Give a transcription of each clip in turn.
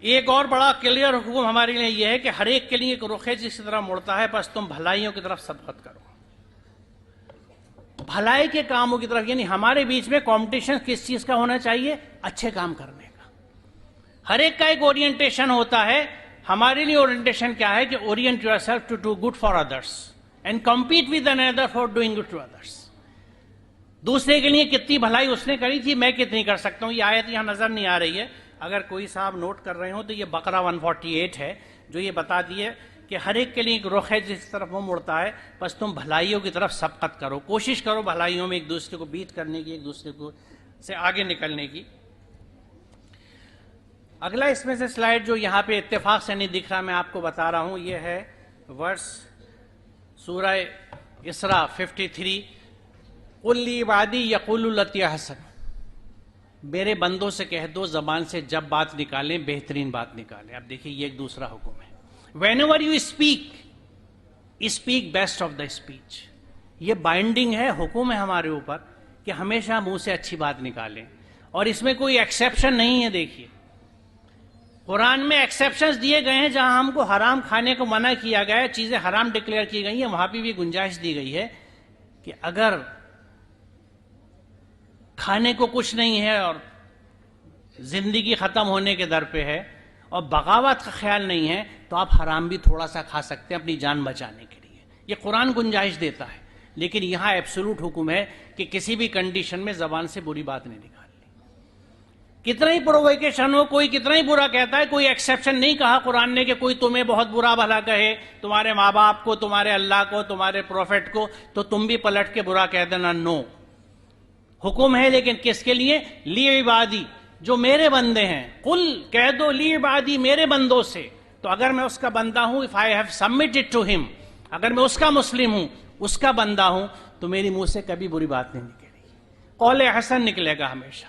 एक और बड़ा क्लियर हुक्म हमारे लिए यह है कि हर एक के लिए एक रुख है जिसकी तरफ मुड़ता है, बस तुम भलाइयों की तरफ सबकत करो, भलाई के कामों की तरफ। यानी हमारे बीच में कंपटीशन किस चीज का होना चाहिए? अच्छे काम करने का। हर एक का एक ओरिएंटेशन होता है। हमारे लिए ओरिएंटेशन क्या है कि orient yourself to do good for others and compete with another for doing good to others. दूसरे के लिए कितनी भलाई उसने करी थी, मैं कितनी कर सकता हूं। ये आयत यहां नजर नहीं आ रही है, अगर कोई साहब नोट कर रहे हो तो ये बकरा 148 है, जो ये बता दिए कि हर एक के लिए एक रुख है जिस तरफ वो मुड़ता है, बस तुम भलाइयों की तरफ सबकत करो, कोशिश करो भलाइयों में एक दूसरे को बीट करने की, एक दूसरे को से आगे निकलने की। अगला इसमें से स्लाइड जो यहाँ पे इत्तेफाक से नहीं दिख रहा, मैं आपको बता रहा हूं, ये है वर्स सूरह इसरा 53, कुल्ली इबादी यक़ूलु लती हसन, मेरे बंदों से कह दो जबान से जब बात निकालें बेहतरीन बात निकालें। अब देखिए ये एक दूसरा हुक्म है, Whenever you speak, speak best of the speech। ये बाइंडिंग है, हुक्म है हमारे ऊपर कि हमेशा मुंह से अच्छी बात निकालें, और इसमें कोई एक्सेप्शन नहीं है। देखिए कुरान में एक्सेप्शंस दिए गए हैं, जहां हमको हराम खाने को मना किया गया है, चीजें हराम डिक्लेयर की गई हैं, वहां भी गुंजाइश दी गई है कि अगर खाने को कुछ नहीं है और जिंदगी खत्म होने के दर पे है और बगावत का ख्याल नहीं है, तो आप हराम भी थोड़ा सा खा सकते हैं अपनी जान बचाने के लिए। ये कुरान गुंजाइश देता है, लेकिन यहां एब्सोल्यूट हुक्म है कि किसी भी कंडीशन में जबान से बुरी बात नहीं निकालनी। कितना ही प्रोवोकेशन हो, कोई कितना ही बुरा कहता है, कोई एक्सेप्शन नहीं कहा कुरान ने कि कोई तुम्हें बहुत बुरा भला कहे, तुम्हारे माँ बाप को, तुम्हारे अल्लाह को, तुम्हारे प्रोफेट को, तो तुम भी पलट के बुरा कह देना। नो, हुक्म है, लेकिन किसके लिए? ली इबादी, जो मेरे बंदे हैं। कुल कह दो ली इबादी, मेरे बंदों से। तो अगर मैं उसका बंदा हूं, if I have submitted to him, अगर मैं उसका मुस्लिम हूं, उसका बंदा हूं, तो मेरी मुंह से कभी बुरी बात नहीं निकलेगी। कौल हसन निकलेगा, हमेशा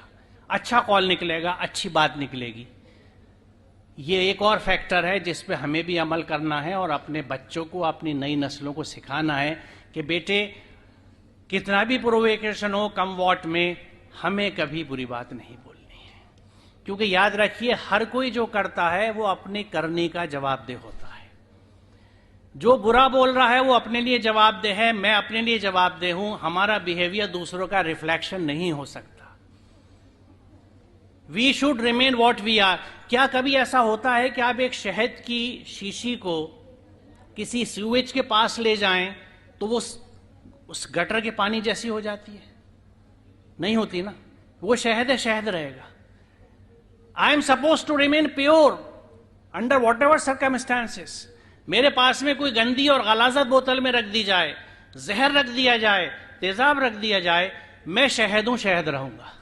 अच्छा कौल निकलेगा, अच्छी बात निकलेगी। ये एक और फैक्टर है जिस पे हमें भी अमल करना है और अपने बच्चों को, अपनी नई नस्लों को सिखाना है कि बेटे कितना भी प्रोवोकेशन हो कम वॉट में, हमें कभी बुरी बात नहीं बोलनी है। क्योंकि याद रखिए, हर कोई जो करता है वो अपने करने का जवाबदेह होता है। जो बुरा बोल रहा है वो अपने लिए जवाबदेह है, मैं अपने लिए जवाबदेह हूं। हमारा बिहेवियर दूसरों का रिफ्लेक्शन नहीं हो सकता। We should remain what we are. क्या कभी ऐसा होता है कि आप एक शहद की शीशी को किसी सीवेज के पास ले जाएं तो वो उस गटर के पानी जैसी हो जाती है? नहीं होती ना, वो शहद है, शहद रहेगा। I am suppose to remain pure under whatever circumstances. मेरे पास में कोई गंदी और गलाजत बोतल में रख दी जाए, जहर रख दिया जाए, तेजाब रख दिया जाए, मैं शहद हूं, शहद रहूंगा।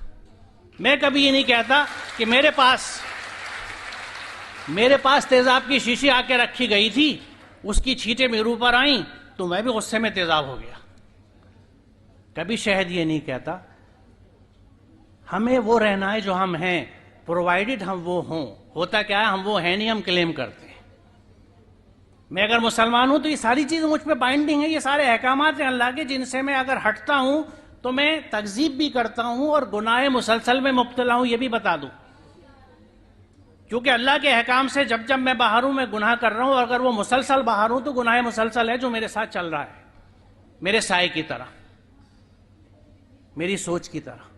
मैं कभी ये नहीं कहता कि मेरे पास तेजाब की शीशी आके रखी गई थी, उसकी छींटे मेरे ऊपर आई तो मैं भी गुस्से में तेजाब हो गया। कभी शहद ये नहीं कहता। हमें वो रहना है जो हम हैं, प्रोवाइडेड हम वो हों। होता क्या है, हम वो हैं नहीं, हम क्लेम करते हैं। मैं अगर मुसलमान हूं तो ये सारी चीजें मुझ पे बाइंडिंग है, ये सारे अहकामात हैं अल्लाह के, जिनसे मैं अगर हटता हूं तो मैं तकजीब भी करता हूं और गुनाह मुसलसल में मुब्तला हूं, ये भी बता दूं। क्योंकि अल्लाह के अहकाम से जब जब मैं बाहर हूं, मैं गुनाह कर रहा हूं, और अगर वो मुसलसल बाहर हूं तो गुनाह मुसलसल है जो मेरे साथ चल रहा है, मेरे साए की तरह, मेरी सोच की तरह।